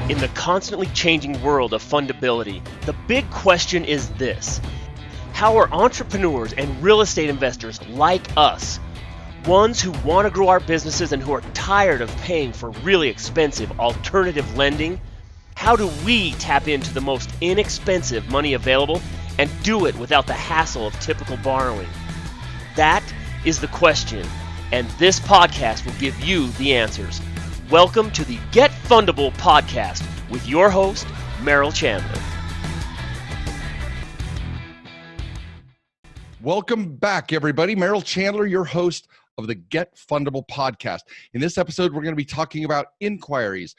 In the constantly changing world of fundability, the big question is this: how are entrepreneurs and real estate investors like us, ones who want to grow our businesses and who are tired of paying for really expensive alternative lending, how do we tap into the most inexpensive money available and do it without the hassle of typical borrowing? That is the question, and this podcast will give you the answers. Welcome to the Get Fundable podcast with your host, Merrill Chandler. Welcome back, everybody. Merrill Chandler, your host of the Get Fundable podcast. In this episode, we're going to be talking about inquiries,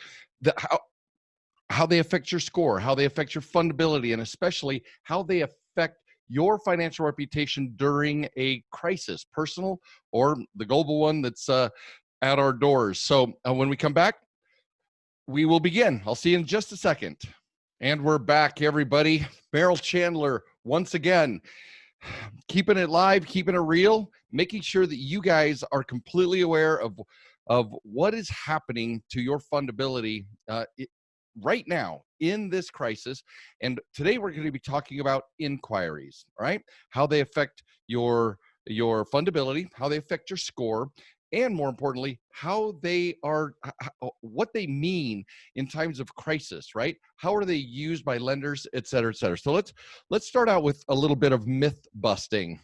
how they affect your score, how they affect your fundability, and especially how they affect your financial reputation during a crisis, personal or the global one that's at our doors. So when we come back, we will begin. I'll see you in just a second. And we're back, everybody. Merrill Chandler, once again, keeping it live, keeping it real, making sure that you guys are completely aware of what is happening to your fundability right now in this crisis. And today we're going to be talking about inquiries, all right? How they affect your fundability, how they affect your score, and more importantly, what they mean in times of crisis, right? How are they used by lenders, et cetera, et cetera. So let's start out with a little bit of myth busting.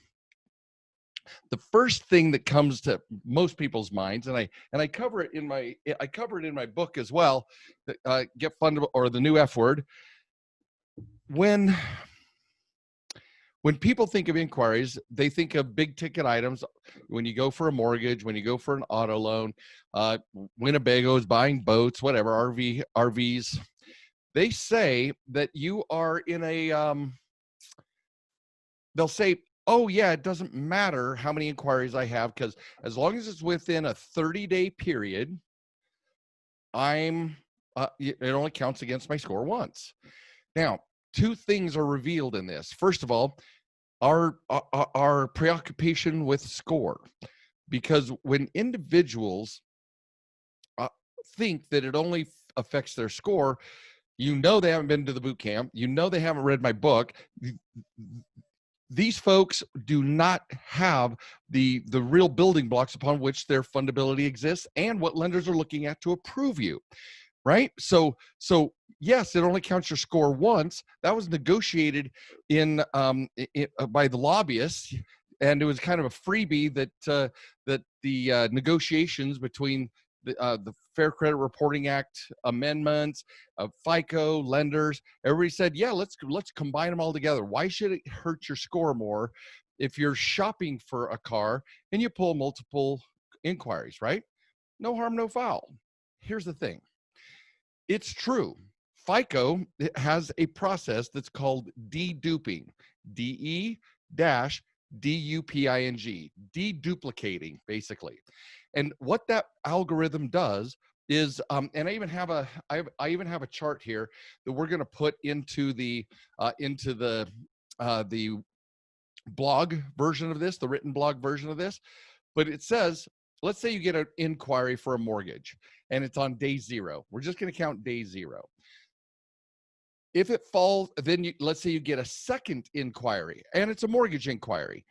The first thing that comes to most people's minds, and I cover it in my book as well, Get Fundable, or the new F word. When people think of inquiries, they think of big ticket items. When you go for a mortgage, when you go for an auto loan, Winnebagos, buying boats, whatever, RVs, they say that you are in they'll say, oh yeah, it doesn't matter how many inquiries I have, because as long as it's within a 30-day period, it only counts against my score once. Now, two things are revealed in this. First of all, our preoccupation with score, because when individuals think that it only affects their score, they haven't been to the boot camp, they haven't read my book. These folks do not have the real building blocks upon which their fundability exists and what lenders are looking at to approve you, right? So yes, it only counts your score once. That was negotiated by the lobbyists, and it was kind of a freebie that the negotiations between the Fair Credit Reporting Act amendments, FICO, lenders, everybody said, yeah, let's combine them all together. Why should it hurt your score more if you're shopping for a car and you pull multiple inquiries, right? No harm, no foul. Here's the thing. It's true. FICO has a process that's called deduping, DE-DUPING, deduplicating, basically. And what that algorithm does is, and I even have a chart here that we're going to put into the blog version of this, the written blog version of this. But it says, let's say you get an inquiry for a mortgage and it's on day 0. We're just going to count day 0. If it falls, then let's say you get a second inquiry and it's a mortgage inquiry.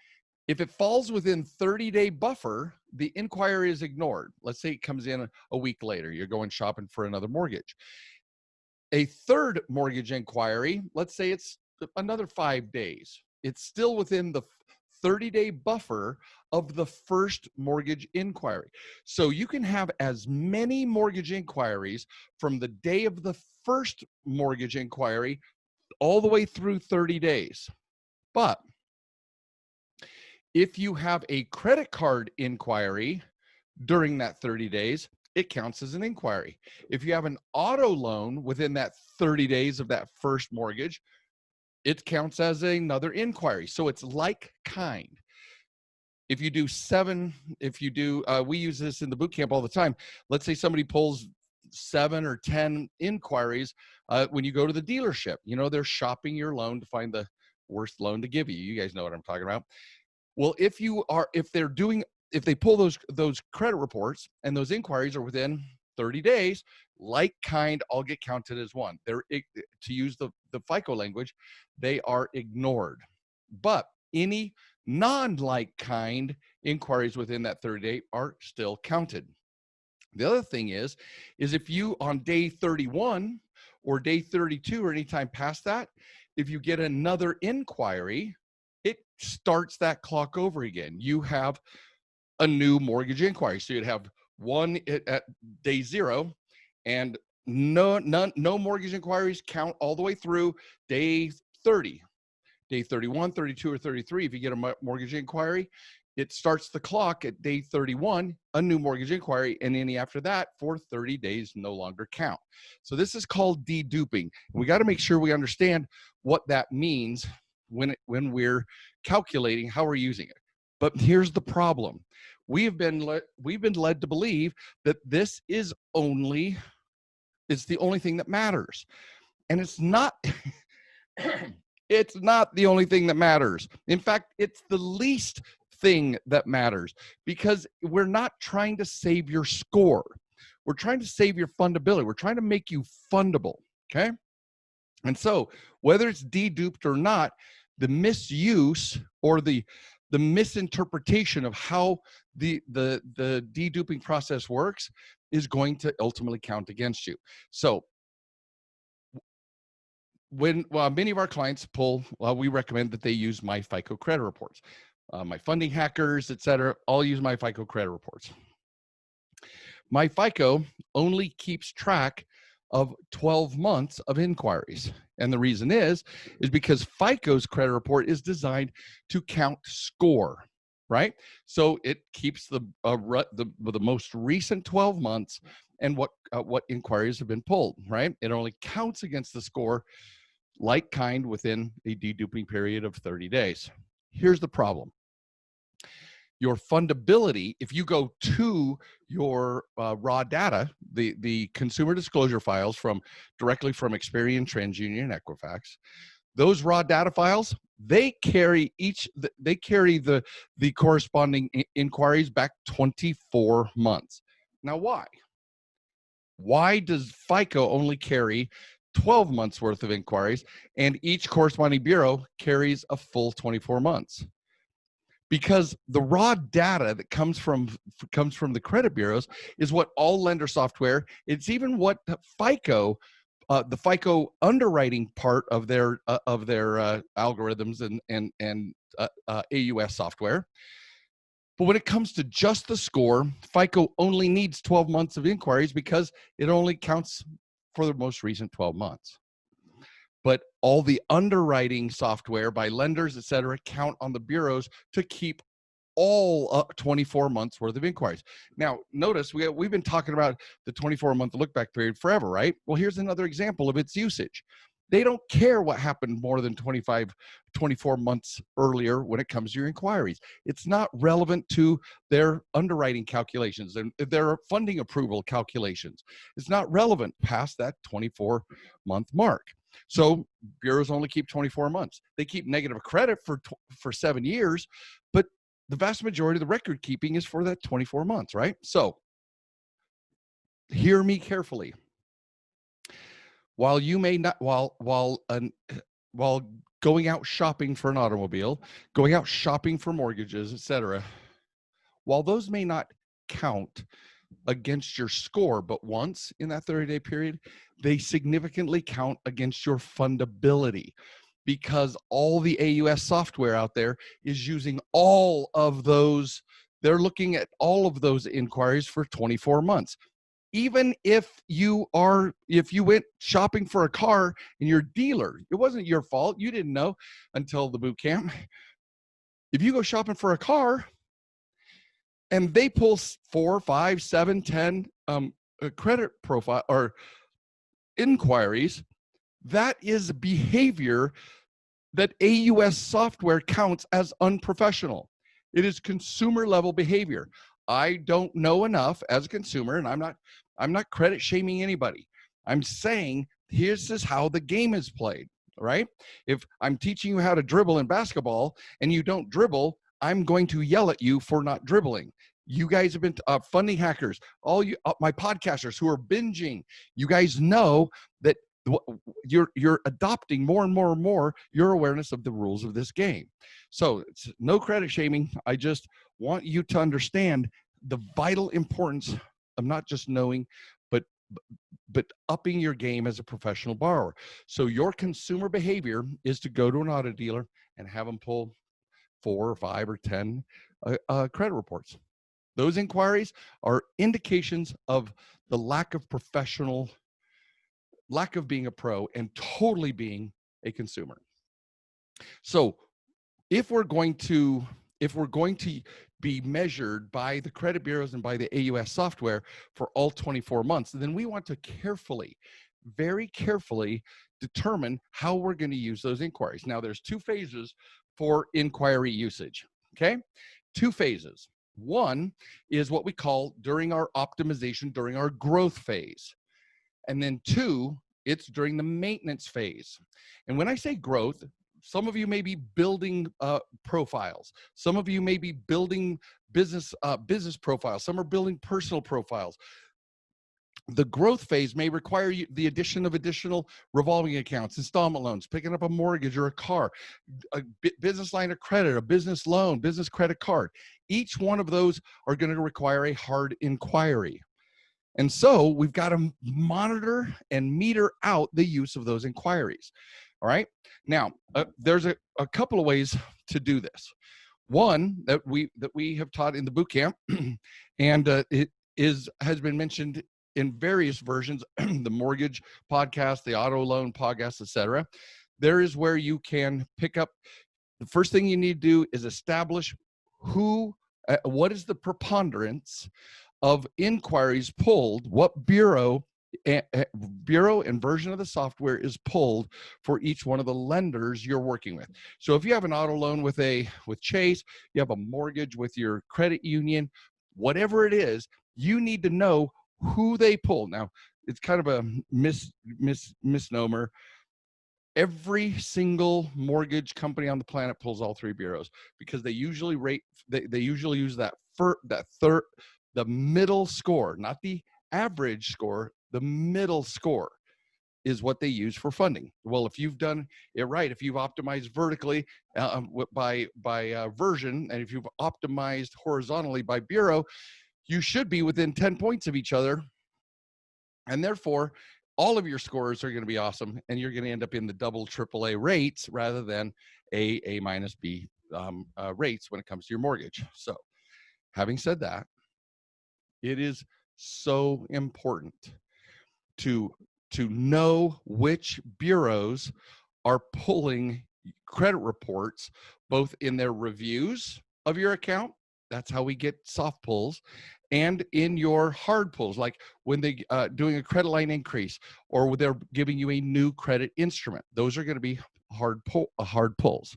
If it falls within 30-day buffer, the inquiry is ignored. Let's say it comes in a week later. You're going shopping for another mortgage. A third mortgage inquiry, let's say it's another 5 days. It's still within the 30-day buffer of the first mortgage inquiry. So you can have as many mortgage inquiries from the day of the first mortgage inquiry all the way through 30 days. But if you have a credit card inquiry during that 30 days, it counts as an inquiry. If you have an auto loan within that 30 days of that first mortgage, it counts as another inquiry. So it's like kind. If you do we use this in the boot camp all the time. Let's say somebody pulls 7 or 10 inquiries when you go to the dealership. They're shopping your loan to find the worst loan to give you. You guys know what I'm talking about. Well, if they pull those credit reports and those inquiries are within 30 days, like kind all get counted as one. To use the FICO language, they are ignored. But any non-like kind inquiries within that 30-day are still counted. The other thing is if you on day 31 or day 32 or anytime past that, if you get another inquiry, it starts that clock over again. You have a new mortgage inquiry. So you'd have one at day 0 and no mortgage inquiries count all the way through day 30. Day 31, 32, or 33, if you get a mortgage inquiry, it starts the clock at day 31, a new mortgage inquiry, and any after that for 30 days no longer count. So this is called deduping. We got to make sure we understand what that means when we're calculating how we're using it. But here's the problem. We've been led to believe that this is it's the only thing that matters. And it's not. It's not the only thing that matters. In fact, it's the least thing that matters, because we're not trying to save your score. We're trying to save your fundability. We're trying to make you fundable, okay? And so whether it's deduped or not, the misuse or the misinterpretation of how the deduping process works is going to ultimately count against you. So many of our clients we recommend that they use my FICO credit reports. My funding hackers, et cetera, all use my FICO credit reports. My FICO only keeps track of 12 months of inquiries. And the reason is because FICO's credit report is designed to count score, right? So it keeps the most recent 12 months and what inquiries have been pulled, right? It only counts against the score like kind within a deduping period of 30 days. Here's the problem. Your fundability, if you go to your raw data, the consumer disclosure files directly from Experian, TransUnion, and Equifax, those raw data files, they carry the corresponding inquiries back 24 months. Now, why? Why does FICO only carry 12 months worth of inquiries and each corresponding bureau carries a full 24 months? Because the raw data that comes from the credit bureaus is what all lender software, it's even what FICO, the FICO underwriting part of their algorithms and AUS software. But when it comes to just the score, FICO only needs 12 months of inquiries because it only counts for the most recent 12 months. But all the underwriting software by lenders, et cetera, count on the bureaus to keep all 24 months worth of inquiries. Now, notice we've been talking about the 24-month look-back period forever, right? Well, here's another example of its usage. They don't care what happened more than 24 months earlier when it comes to your inquiries. It's not relevant to their underwriting calculations and their funding approval calculations. It's not relevant past that 24-month mark. So bureaus only keep 24 months. They keep negative credit for 7 years, but the vast majority of the record keeping is for that 24 months, right? So hear me carefully. While you may not, while going out shopping for an automobile, going out shopping for mortgages, et cetera, while those may not count against your score, but once in that 30-day period, they significantly count against your fundability, because all the AUS software out there is using all of those. They're looking at all of those inquiries for 24 months. Even if you went shopping for a car and your dealer, it wasn't your fault, you didn't know until the boot camp. If you go shopping for a car and they pull 4, 5, 7, 10 credit profile or inquiries, that is behavior that AUS software counts as unprofessional. It is consumer level behavior. I don't know enough as a consumer, and I'm not credit shaming anybody. I'm saying this is how the game is played, right? If I'm teaching you how to dribble in basketball and you don't dribble, I'm going to yell at you for not dribbling. You guys have been funding hackers, all you my podcasters who are binging. You guys know that you're adopting more and more and more your awareness of the rules of this game. So it's no credit shaming. I just want you to understand the vital importance of not just knowing, but upping your game as a professional borrower. So your consumer behavior is to go to an auto dealer and have them pull 4 or 5 or 10 credit reports. Those inquiries are indications of the lack of being a pro and totally being a consumer. So if we're going to be measured by the credit bureaus and by the AUS software for all 24 months, then we want to very carefully determine how we're going to use those inquiries. Now, there's 2 phases for inquiry usage, okay? 2 phases. One is what we call during our optimization, during our growth phase. And then 2, it's during the maintenance phase. And when I say growth, some of you may be building profiles. Some of you may be building business profiles. Some are building personal profiles. The growth phase may require the addition of additional revolving accounts, installment loans, picking up a mortgage or a car, a business line of credit, a business loan, business credit card. Each one of those are going to require a hard inquiry. And so we've got to monitor and meter out the use of those inquiries. All right. Now, there's a couple of ways to do this. One that we have taught in the boot camp, and it has been mentioned in various versions, the mortgage podcast, the auto loan podcast, etc. There is where you can pick up. The first thing you need to do is establish what is the preponderance of inquiries pulled, what bureau and version of the software is pulled for each one of the lenders you're working with. So if you have an auto loan with Chase, you have a mortgage with your credit union, whatever it is, you need to know who they pull. Now, it's kind of a misnomer. Every single mortgage company on the planet pulls all 3 bureaus because they usually usually use the middle score, not the average score. The middle score is what they use for funding. Well, if you've done it right, if you've optimized vertically by version, and if you've optimized horizontally by bureau, you should be within 10 points of each other. And therefore, all of your scores are going to be awesome, and you're going to end up in the double AAA rates rather than A minus B rates when it comes to your mortgage. So having said that, it is so important to know which bureaus are pulling credit reports, both in their reviews of your account. That's how we get soft pulls, and in your hard pulls, like when they doing a credit line increase or they're giving you a new credit instrument. Those are going to be hard pulls.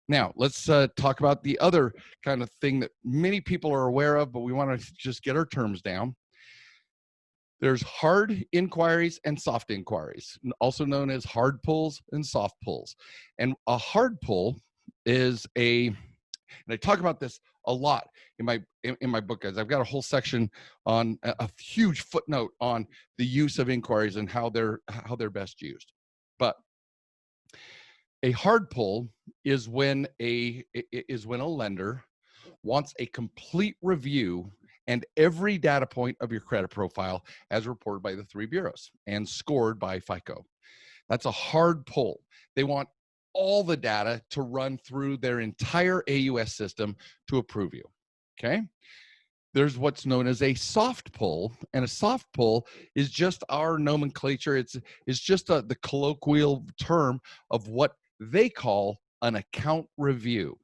Now, let's talk about the other kind of thing that many people are aware of, but we want to just get our terms down. There's hard inquiries and soft inquiries, also known as hard pulls and soft pulls. And a hard pull is and I talk about this a lot in my book, guys. I've got a whole section on a huge footnote on the use of inquiries and how they're best used. But a hard pull is when a lender wants a complete review and every data point of your credit profile as reported by the 3 bureaus and scored by FICO. That's a hard pull. They want all the data to run through their entire AUS system to approve you, okay? There's what's known as a soft pull, and a soft pull is just our nomenclature. It's just the colloquial term of what they call an account review.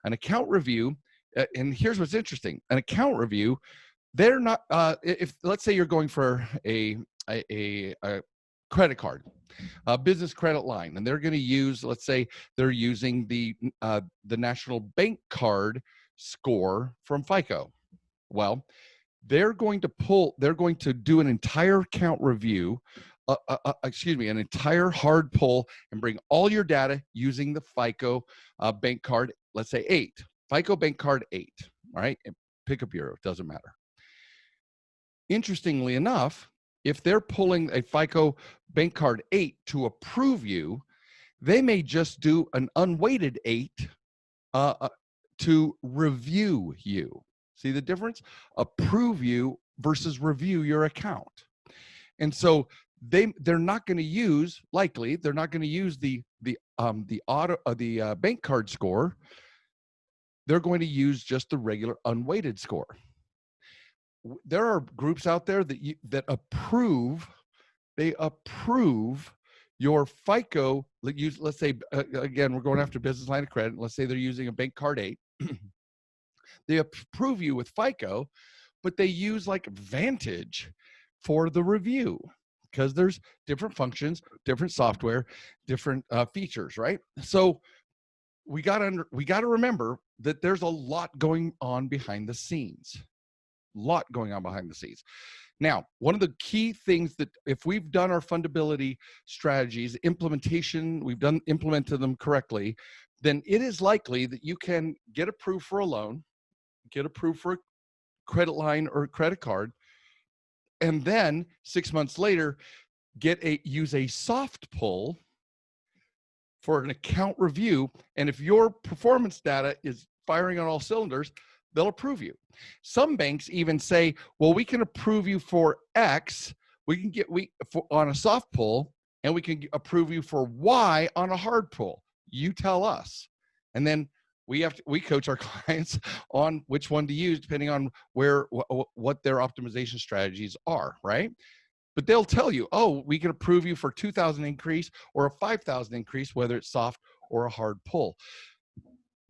An account review, and here's what's interesting. An account review, they're not, if let's say you're going for a credit card, a business credit line, and they're going to use, let's say they're using the national bank card score from FICO. Well, they're going to do an entire account review, an entire hard pull, and bring all your data using the FICO bank card, let's say 8, FICO bank card 8, all right? pick a bureau, doesn't matter. Interestingly enough, if they're pulling a FICO bank card 8 to approve you, they may just do an unweighted 8 to review you. See the difference? Approve you versus review your account. And so they're not going to use, likely they're not going to use the bank card score. They're going to use just the regular unweighted score. There are groups out there that approve. They approve your FICO. Let's say again, we're going after business line of credit. Let's say they're using a bank card 8. They approve you with FICO, but they use like Vantage for the review because there's different functions, different software, different features, right? So we got to remember that there's a lot going on behind the scenes. Now, one of the key things that if we've done our fundability strategies, implementation, implemented them correctly, then it is likely that you can get approved for a loan, get approved for a credit line or a credit card, and then 6 months later, use a soft pull for an account review. And if your performance data is firing on all cylinders, they'll approve you. Some banks even say, well, we can approve you for X, on a soft pull, and we can approve you for Y on a hard pull. You tell us. And then we coach our clients on which one to use depending on what their optimization strategies are, right? But they'll tell you, oh, we can approve you for 2,000 increase or a 5,000 increase, whether it's soft or a hard pull.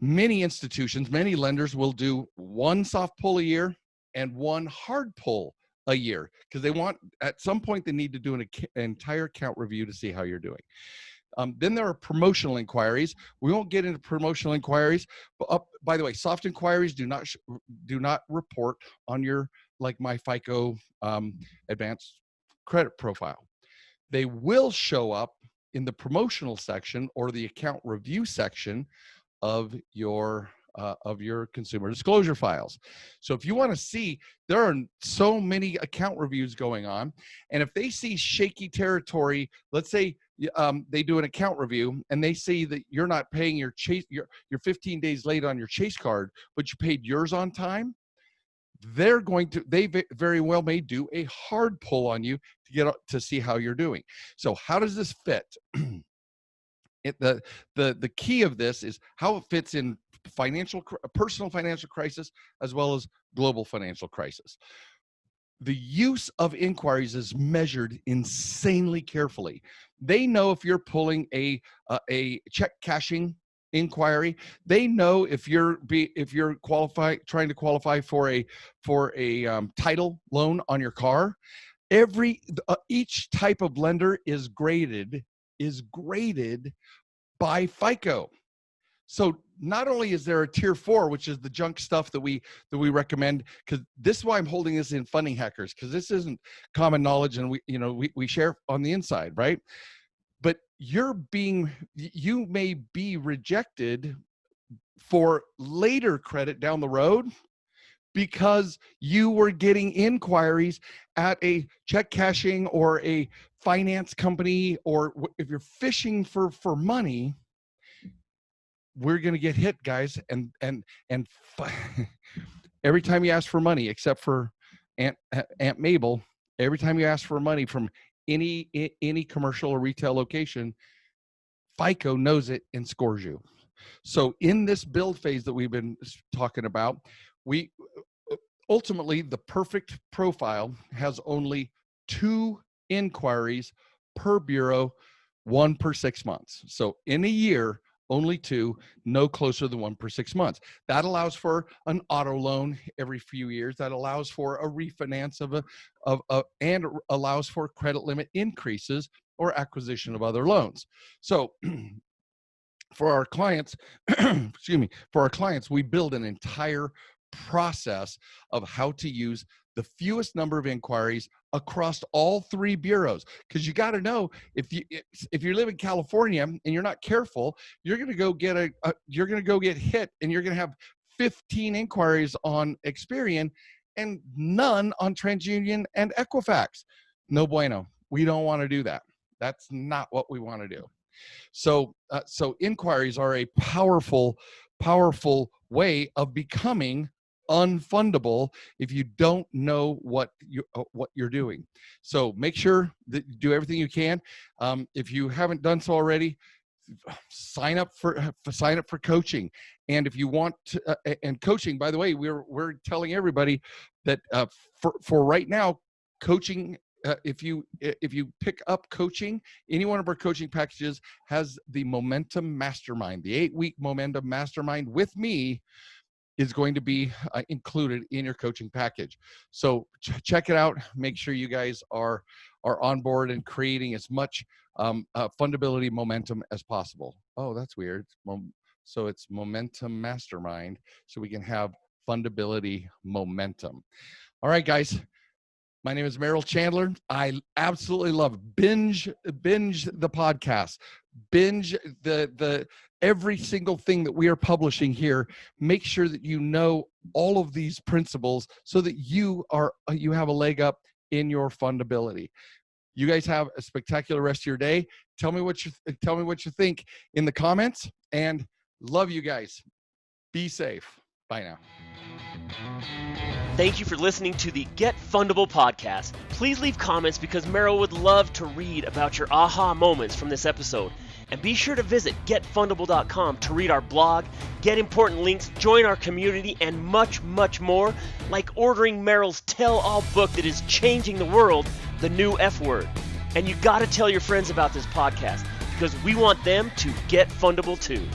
Many institutions, many lenders will do one soft pull a year and one hard pull a year because they want, at some point, they need to do an entire account review to see how you're doing. Then there are promotional inquiries. We won't get into promotional inquiries. But by the way, soft inquiries do not report on your, like my FICO advanced credit profile. They will show up in the promotional section or the account review section of your consumer disclosure files. So if you want to see, there are so many account reviews going on, and if they see shaky territory, let's say they do an account review and they see that you're not paying your 15 days late on your Chase card, but you paid yours on time, they very well may do a hard pull on you to see how you're doing. So how does this fit? The key of this is how it fits in personal financial crisis as well as global financial crisis. The use of inquiries is measured insanely carefully. They know if you're pulling a check cashing inquiry. They know if you're trying to qualify for a title loan on your car. Each type of lender is graded by FICO. So not only is there a tier 4, which is the junk stuff that we recommend, because this is why I'm holding this in Funding Hackers, because this isn't common knowledge, and we share on the inside, right? But you may be rejected for later credit down the road because you were getting inquiries at a check cashing or a finance company, or if you're fishing for money, we're going to get hit, guys. And every time you ask for money, except for Aunt Mabel, every time you ask for money from any commercial or retail location, FICO knows it and scores you. So in this build phase that we've been talking about, ultimately the perfect profile has only 2 inquiries per bureau, 1 per 6 months. So in a year, only 2, no closer than 1 per 6 months. That allows for an auto loan every few years. That allows for a refinance and allows for credit limit increases or acquisition of other loans. So for our clients, we build an entire process of how to use the fewest number of inquiries across all 3 bureaus. Because you got to know, if you live in California and you're not careful, you're going to go get hit, and you're going to have 15 inquiries on Experian and none on TransUnion and Equifax. No bueno. We don't want to do that. That's not what we want to do. So inquiries are a powerful way of becoming unfundable if you don't know what you're doing. So make sure that you do everything you can. If you haven't done so already, sign up for coaching. And if you want to, and coaching, by the way, we're telling everybody that for right now, coaching. If you pick up coaching, any one of our coaching packages has the Momentum Mastermind. The 8-week Momentum Mastermind with me is going to be included in your coaching package. So check it out. Make sure you guys are on board and creating as much fundability momentum as possible. Oh, that's weird. So it's Momentum Mastermind, so we can have fundability momentum. All right, guys. My name is Merrill Chandler. I absolutely love binge the podcast, binge the every single thing that we are publishing here. Make sure that you know all of these principles so that you have a leg up in your fundability. You guys have a spectacular rest of your day. Tell me what you think in the comments, and love you guys. Be safe. Bye now. Thank you for listening to the Get Fundable podcast. Please leave comments because Merrill would love to read about your aha moments from this episode. And be sure to visit getfundable.com to read our blog, get important links, join our community, and much, much more, like ordering Merrill's tell-all book that is changing the world, The New F Word. And you gotta tell your friends about this podcast because we want them to get fundable too.